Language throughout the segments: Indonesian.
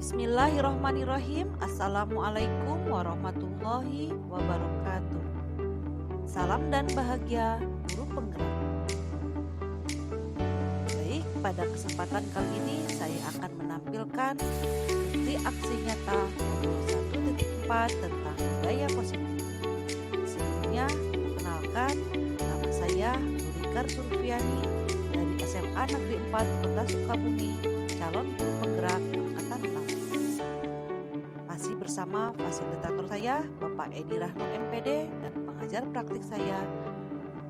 Bismillahirrohmanirrohim. Assalamualaikum warahmatullahi wabarakatuh. Salam dan bahagia guru penggerak. Baik, pada kesempatan kali ini saya akan menampilkan bukti aksi nyata modul 1.4 tentang budaya positif. Sebelumnya, perkenalkan, nama saya Nurikar Surfiani dari SMA Negeri 4 Kota Sukabumi, calon guru penggerak angkatan 6. Masih bersama fasilitator saya, Bapak Edi Rahno MPD, dan pengajar praktik saya,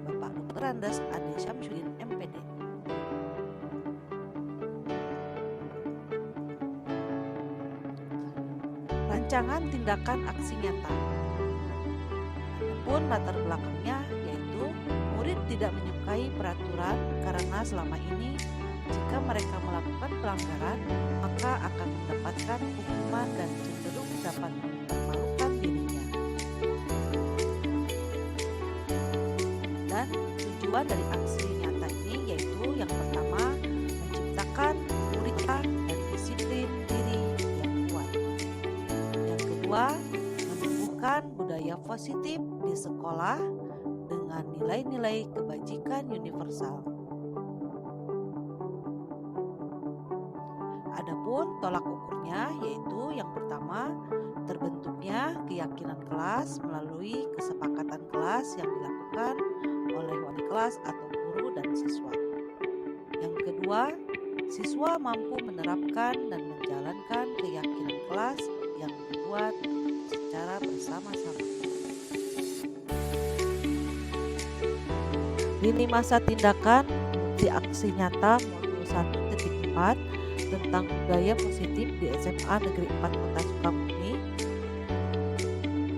Bapak Dr. Andes Ade Syamsuddin MPD. Rancangan tindakan aksi nyata. Adapun latar belakangnya yaitu murid tidak menyukai peraturan karena selama ini jika mereka melakukan pelanggaran maka akan mendapatkan hukuman dan cenderung dapat mempermalukan dirinya. Dan tujuan dari aksi nyata ini yaitu yang pertama menciptakan murid dan disiplin diri yang kuat. Yang kedua, menumbuhkan budaya positif di sekolah dengan nilai-nilai kebajikan universal. Adapun tolak ukurnya yaitu yang pertama, terbentuknya keyakinan kelas melalui kesepakatan kelas yang dilakukan oleh wali kelas atau guru dan siswa. Yang kedua, siswa mampu menerapkan dan menjalankan keyakinan kelas yang dibuat secara bersama-sama. Lini masa tindakan bukti aksi nyata modul 1.4 tentang budaya positif di SMA Negeri 4 Kota Sukabumi.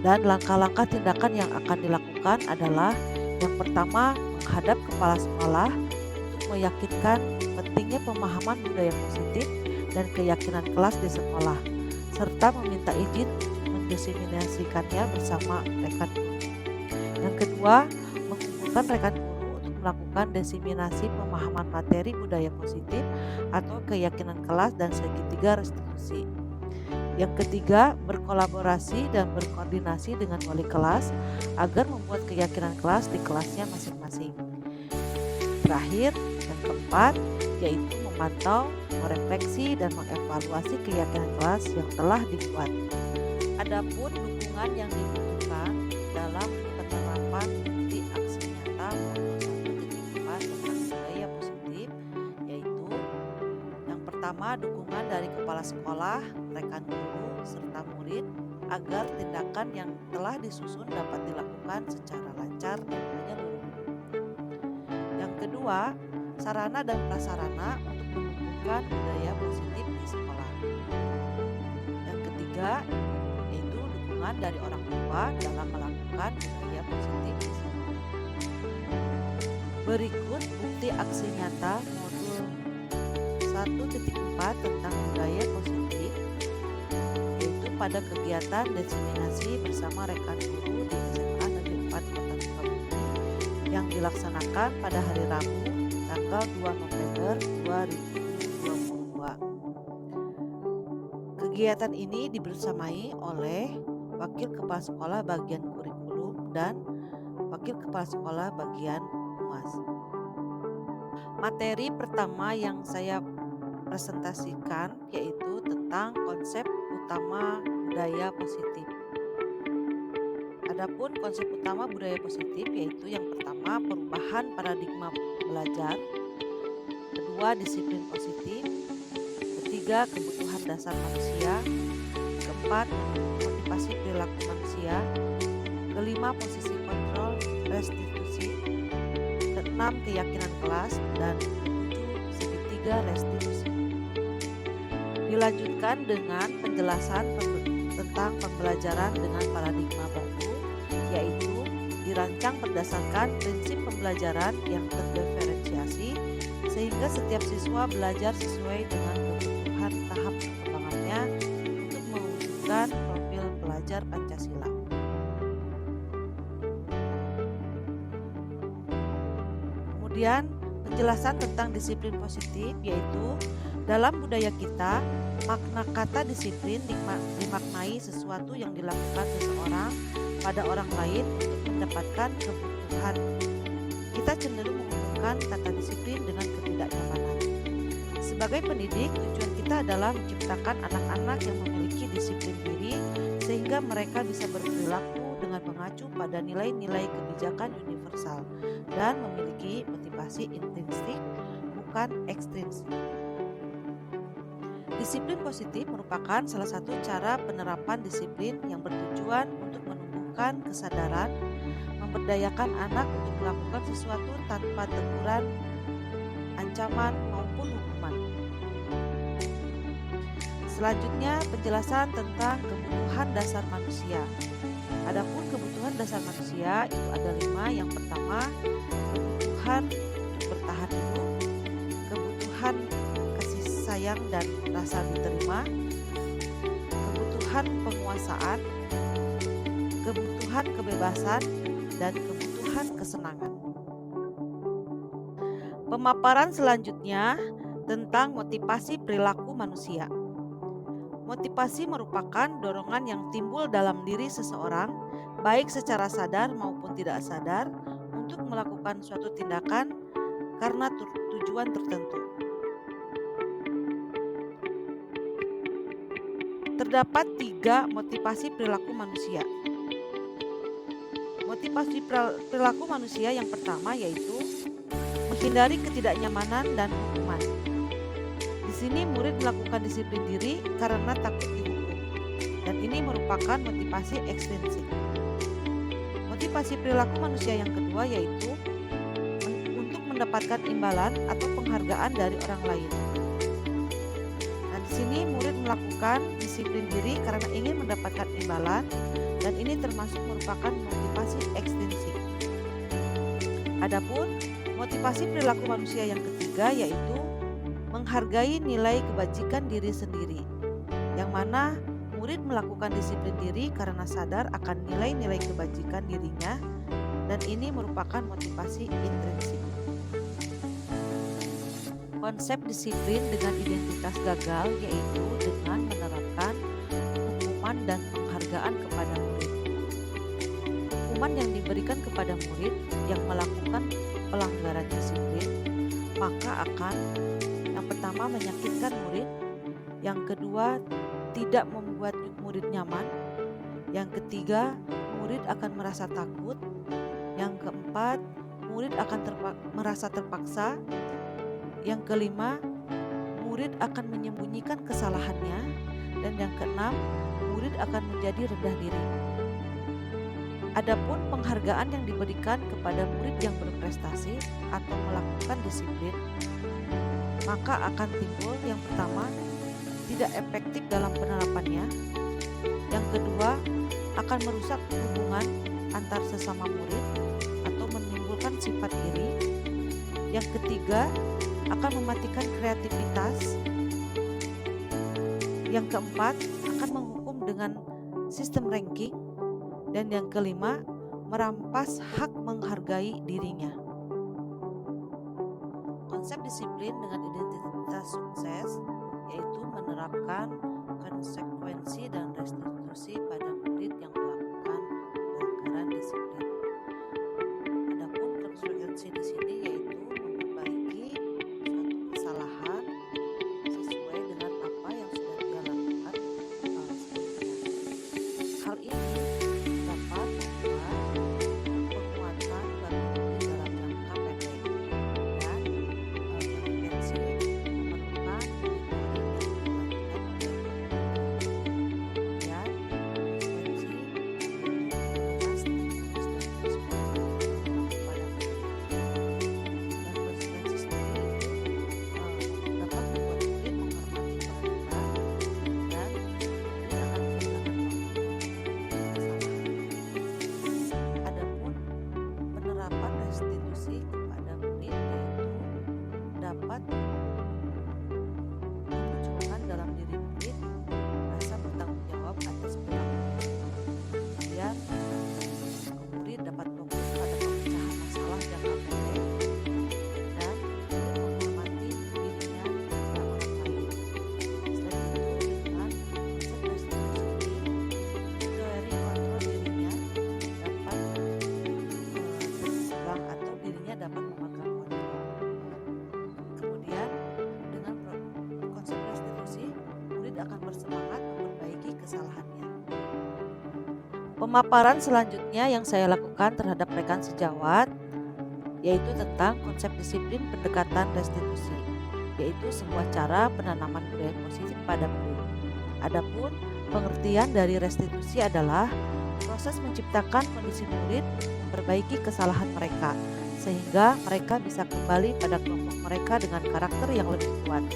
Dan langkah-langkah tindakan yang akan dilakukan adalah yang pertama, menghadap kepala sekolah untuk meyakinkan pentingnya pemahaman budaya positif dan keyakinan kelas di sekolah, serta meminta izin mendiseminasikannya bersama rekan guru. Yang kedua, mengumpulkan rekan guru untuk melakukan diseminasi pemahaman materi budaya positif atau keyakinan kelas dan segitiga restitusi. Yang ketiga, berkolaborasi dan berkoordinasi dengan wali kelas agar membuat keyakinan kelas di kelasnya masing-masing. Terakhir, yang keempat, yaitu memantau, merefleksi, dan mengevaluasi keyakinan kelas yang telah dibuat. Adapun dukungan yang dibutuhkan dalam penerapan bukti aksi nyata modul 1.4 tentang budaya positif yaitu yang pertama, dukungan dari kepala sekolah, rekan guru, serta murid agar tindakan yang telah disusun dapat dilakukan secara lancar dan menyeluruh. Yang kedua, sarana dan prasarana untuk menumbuhkan budaya positif di sekolah. Yang ketiga, yaitu dukungan dari orang tua dalam melakukan budaya positif di sekolah. Berikut bukti aksi nyata modul 1.4 tentang budaya positif yaitu pada kegiatan diseminasi bersama rekan guru di SMA Negeri 4 Kota Sukabumi yang dilaksanakan pada hari Rabu tanggal 2 November 2022. Kegiatan ini dibersamai oleh Wakil Kepala Sekolah Bagian Kurikulum dan Wakil Kepala Sekolah Bagian Humas. Materi pertama yang saya presentasikan yaitu tentang konsep utama budaya positif. Adapun konsep utama budaya positif yaitu yang pertama, perubahan paradigma belajar, kedua, disiplin positif, ketiga, kebutuhan dasar manusia, keempat, motivasi perilaku manusia, kelima, posisi kontrol restitusi, keenam, keyakinan kelas, dan ketujuh, segitiga restitusi. Dilanjutkan dengan penjelasan tentang pembelajaran dengan paradigma baru, yaitu dirancang berdasarkan prinsip pembelajaran yang terdiferensiasi sehingga setiap siswa belajar sesuai dengan kebutuhan tahap perkembangannya untuk mewujudkan profil pelajar Pancasila. Kemudian penjelasan tentang disiplin positif yaitu Dalam budaya kita, makna kata disiplin dimaknai sesuatu yang dilakukan seseorang pada orang lain untuk mendapatkan kebutuhan. Kita cenderung menghubungkan kata disiplin dengan ketidaknyamanan. Sebagai pendidik, tujuan kita adalah menciptakan anak-anak yang memiliki disiplin diri sehingga mereka bisa berperilaku dengan mengacu pada nilai-nilai kebijakan universal dan memiliki motivasi intrinsik, bukan ekstrinsik. Disiplin positif merupakan salah satu cara penerapan disiplin yang bertujuan untuk menumbuhkan kesadaran, memberdayakan anak untuk melakukan sesuatu tanpa teguran, ancaman, maupun hukuman. Selanjutnya, penjelasan tentang kebutuhan dasar manusia. Adapun kebutuhan dasar manusia itu ada 5. Yang pertama, kebutuhan untuk bertahan hidup, kebutuhan kasih sayang dan rasa diterima, kebutuhan penguasaan, kebutuhan kebebasan, dan kebutuhan kesenangan. Pemaparan selanjutnya tentang motivasi perilaku manusia. Motivasi merupakan dorongan yang timbul dalam diri seseorang, baik secara sadar maupun tidak sadar, untuk melakukan suatu tindakan karena tujuan tertentu. Terdapat 3 motivasi perilaku manusia. Motivasi perilaku manusia yang pertama yaitu menghindari ketidaknyamanan dan hukuman. Di sini murid melakukan disiplin diri karena takut dihukum, dan ini merupakan motivasi ekstrinsik. Motivasi perilaku manusia yang kedua yaitu untuk mendapatkan imbalan atau penghargaan dari orang lain. Nah, di sini murid melakukan disiplin diri karena ingin mendapatkan imbalan, dan ini termasuk merupakan motivasi ekstrinsik. Adapun motivasi perilaku manusia yang ketiga yaitu menghargai nilai kebajikan diri sendiri, yang mana murid melakukan disiplin diri karena sadar akan nilai-nilai kebajikan dirinya, dan ini merupakan motivasi intrinsik. Konsep disiplin dengan identitas gagal yaitu dengan menerapkan hukuman dan penghargaan kepada murid. Hukuman yang diberikan kepada murid yang melakukan pelanggaran disiplin maka akan yang pertama menyakitkan murid, yang kedua tidak membuat murid nyaman, yang ketiga murid akan merasa takut, yang keempat murid akan merasa terpaksa, yang kelima murid akan menyembunyikan kesalahannya, dan yang keenam murid akan menjadi rendah diri. Adapun penghargaan yang diberikan kepada murid yang berprestasi atau melakukan disiplin maka akan timbul yang pertama tidak efektif dalam penerapannya, yang kedua akan merusak hubungan antar sesama murid atau menimbulkan sifat iri, yang ketiga akan mematikan kreativitas, yang keempat akan menghukum dengan sistem ranking, dan yang kelima merampas hak menghargai dirinya. Konsep disiplin dengan identitas sukses yaitu menerapkan konsekuensi dan restitusi pada murid yang melakukan pelanggaran disiplin. Adapun konsekuensi di sini yaitu memperbaiki suatu kesalahan sesuai dengan apa yang sudah dia lakukan sebelumnya. Hal ini dapat membuat penguatan bagi murid dalam jangka pendek dan berpotensi memerlukan monitoring yang dilakukan oleh tidak akan bersemangat memperbaiki kesalahannya. Pemaparan selanjutnya yang saya lakukan terhadap rekan sejawat yaitu tentang konsep disiplin pendekatan restitusi, yaitu sebuah cara penanaman budaya positif pada murid. Adapun pengertian dari restitusi adalah proses menciptakan kondisi murid memperbaiki kesalahan mereka sehingga mereka bisa kembali pada kelompok mereka dengan karakter yang lebih kuat.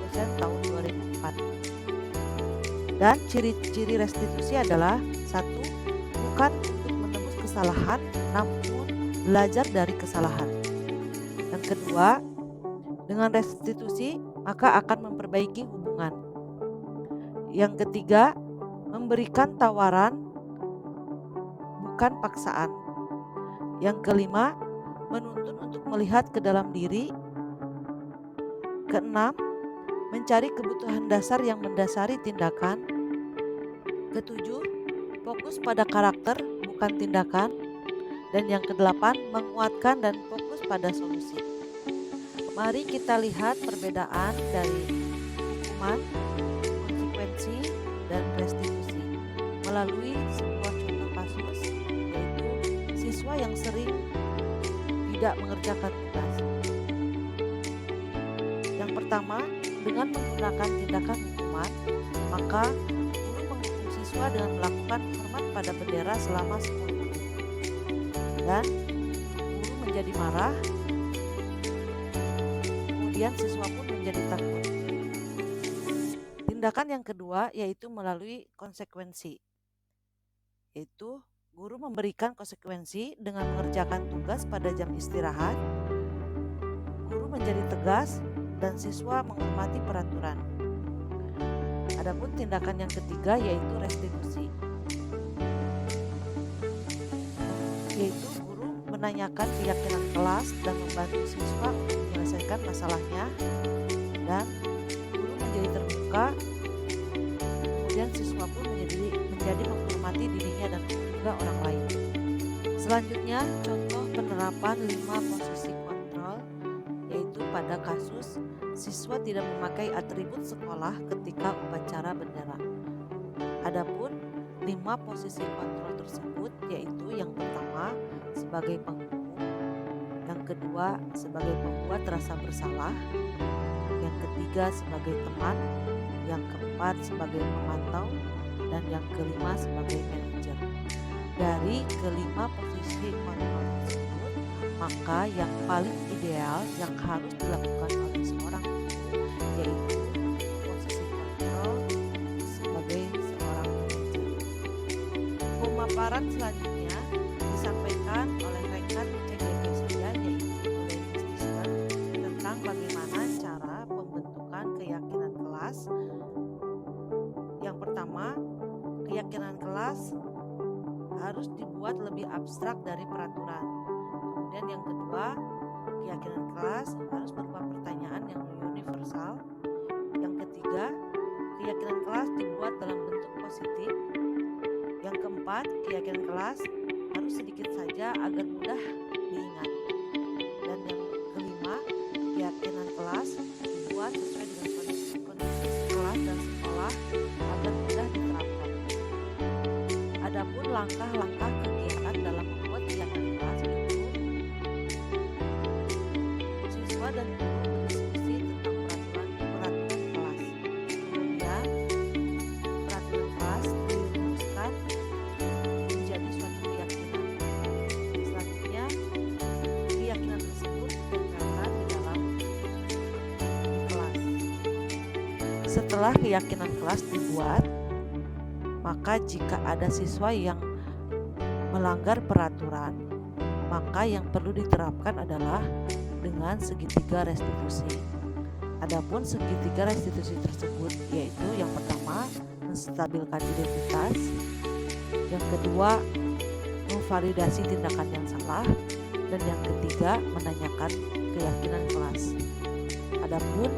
Dosen tahun 2004. Dan ciri-ciri restitusi adalah 1. Bukan untuk menebus kesalahan namun belajar dari kesalahan. Yang kedua, dengan restitusi maka akan memperbaiki hubungan. Yang ketiga, memberikan tawaran bukan paksaan. Yang kelima, menuntun untuk melihat ke dalam diri. Keenam, mencari kebutuhan dasar yang mendasari tindakan. Ketujuh, fokus pada karakter bukan tindakan. Dan yang kedelapan, menguatkan dan fokus pada solusi. Mari kita lihat perbedaan dari hukuman, konsekuensi, dan restitusi melalui sebuah contoh kasus, yaitu siswa yang sering tidak mengerjakan tugas. Yang pertama, dengan menggunakan tindakan hukuman, maka guru menghukum siswa dengan melakukan hormat pada bendera selama 10 menit. Dan guru menjadi marah, kemudian siswa pun menjadi takut. Tindakan yang kedua yaitu melalui konsekuensi, yaitu guru memberikan konsekuensi dengan mengerjakan tugas pada jam istirahat. Guru menjadi tegas dan siswa menghormati peraturan. Adapun tindakan yang ketiga yaitu restitusi, yaitu menanyakan keyakinan kelas dan membantu siswa menyelesaikan masalahnya, dan guru menjadi terbuka, kemudian siswa pun menjadi menghormati dirinya dan juga orang lain. Selanjutnya, contoh penerapan 5 posisi kontrol, yaitu pada kasus siswa tidak memakai atribut sekolah ketika upacara bendera. Adapun 5 posisi kontrol tersebut yaitu yang pertama sebagai penghukum, yang kedua sebagai pembuat rasa bersalah, yang ketiga sebagai teman, yang keempat sebagai pemantau, dan yang kelima sebagai manajer. Dari kelima posisi kontrol tersebut, maka yang paling ideal yang harus dilakukan oleh seorang guru yaitu posisi kontrol sebagai seorang manajer. Pemaparan selanjutnya disampaikan oleh rekan CGP saya yaitu oleh Mr. tentang bagaimana cara pembentukan keyakinan kelas. Yang pertama, keyakinan kelas harus dibuat lebih abstrak dari peraturan. Kemudian yang kedua, keyakinan kelas harus berupa pertanyaan yang universal. Yang ketiga, keyakinan kelas dibuat dalam bentuk positif. Yang keempat, keyakinan kelas harus sedikit saja agar mudah diingat. Dan yang kelima, keyakinan kelas dibuat sesuai dengan kondisi kelas dan sekolah agar mudah diterapkan. Adapun langkah-langkah kegiatan dalam membuat keyakinan kelas itu, siswa dan guru berdiskusi tentang peraturan kelas. Kemudian peraturan kelas dirumuskan menjadi suatu keyakinan. Selanjutnya, keyakinan tersebut ditempelkan di dalam kelas. Setelah keyakinan kelas dibuat, maka jika ada siswa yang melanggar peraturan, maka yang perlu diterapkan adalah dengan segitiga restitusi. Adapun segitiga restitusi tersebut yaitu yang pertama menstabilkan identitas, yang kedua memvalidasi tindakan yang salah, dan yang ketiga menanyakan keyakinan kelas. Adapun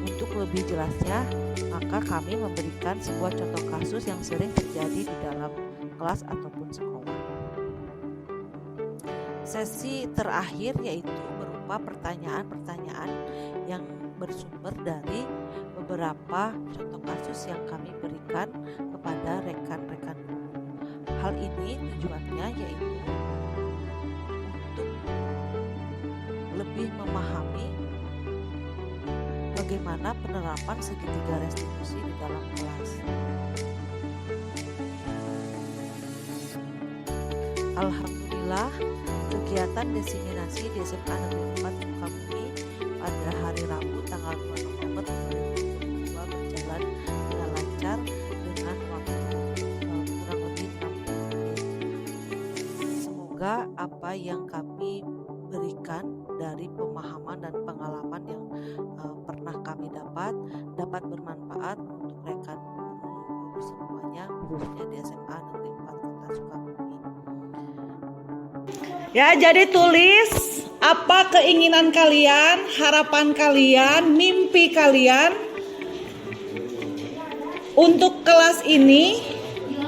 untuk lebih jelasnya, maka kami memberikan sebuah contoh kasus yang sering terjadi di dalam kelas ataupun sekolah. Sesi terakhir yaitu berupa pertanyaan-pertanyaan yang bersumber dari beberapa contoh kasus yang kami berikan kepada rekan-rekan guru. Hal ini tujuannya yaitu untuk lebih memahami bagaimana penerapan segitiga restitusi di dalam kelas. Alhamdulillah, kegiatan diseminasi di SMA Negeri 4 Sukabumi pada hari Rabu tanggal 2 November 2022 berjalan dengan lancar dengan waktu kurang lebih 60 menit. Semoga apa yang kami berikan dari pemahaman dan pengalaman yang pernah kami dapat bermanfaat untuk rekan guru semuanya, khususnya di SMA Negeri 4 Kota Sukabumi. Ya, jadi tulis apa keinginan kalian, harapan kalian, mimpi kalian untuk kelas ini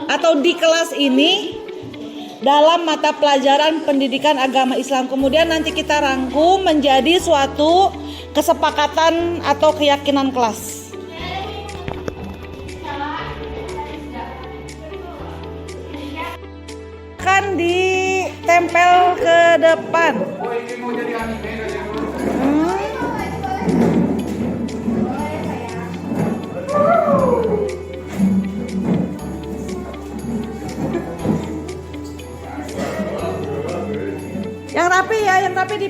atau di kelas ini dalam mata pelajaran pendidikan agama Islam. Kemudian nanti kita rangkum menjadi suatu kesepakatan atau keyakinan kelas. Akan ditempel ke depan. Yang rapi ya, yang rapi di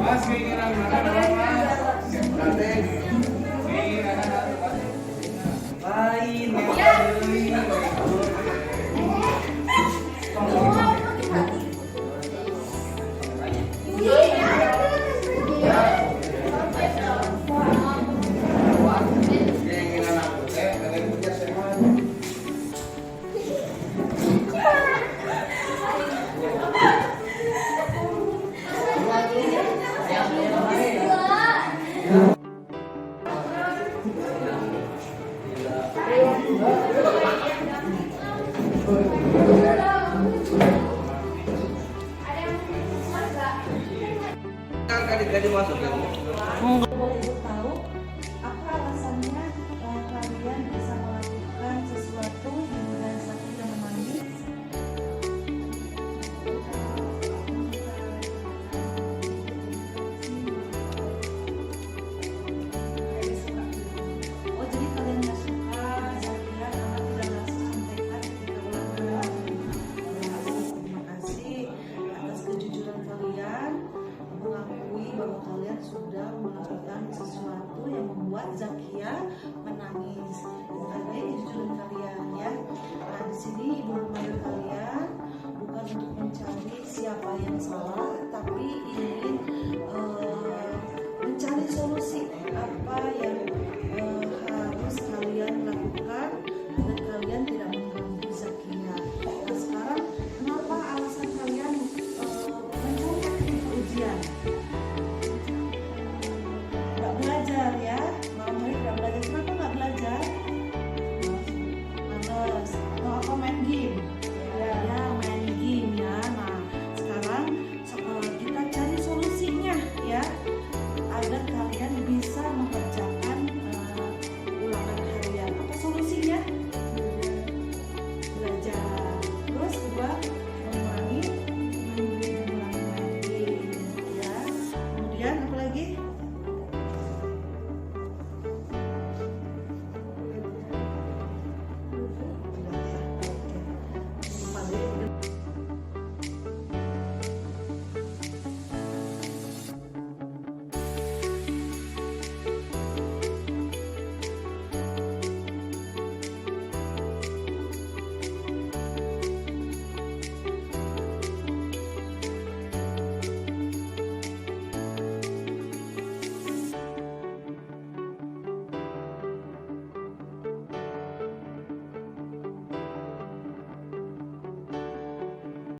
Mas keinginan mana mas? Kan masuk ya.